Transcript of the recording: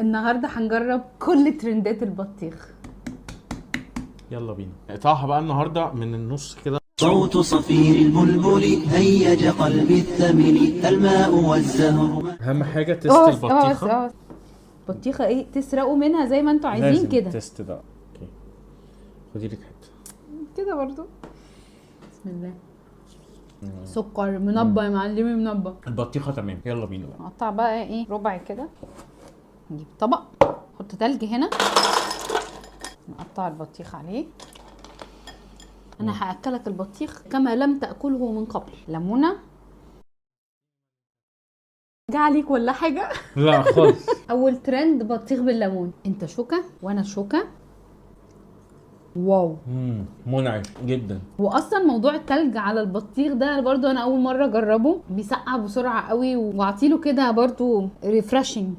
النهارده هنجرب كل ترندات البطيخ. يلا بينا اقطعها بقى النهارده من النص كده. صوت صفير البلبل هيج قلبي الثمل، الماء والزهر. اهم حاجه تست البطيخه. بطيخه ايه تسرقوا منها زي ما انتوا عايزين لازم كده. تست ده. اوكي خدي لك حته كده برضو. بسم الله. سكر منبه يا معلمي، منبه. البطيخه تمام. يلا بينا بقى. نقطع بقى ايه ربع كده، نجيب طبق نحط تلج هنا، نقطع البطيخ عليه. انا هاكلك البطيخ كما لم تاكله من قبل. ليمونه جه عليك ولا حاجه؟ لا خالص. اول ترند بطيخ بالليمون. انت شوكه وانا شوكه. واو منعش جدا. واصلا موضوع التلج على البطيخ ده برضو انا اول مره اجربه، بيسقع بسرعه قوي، واعطيله كده برضو ريفرشنج.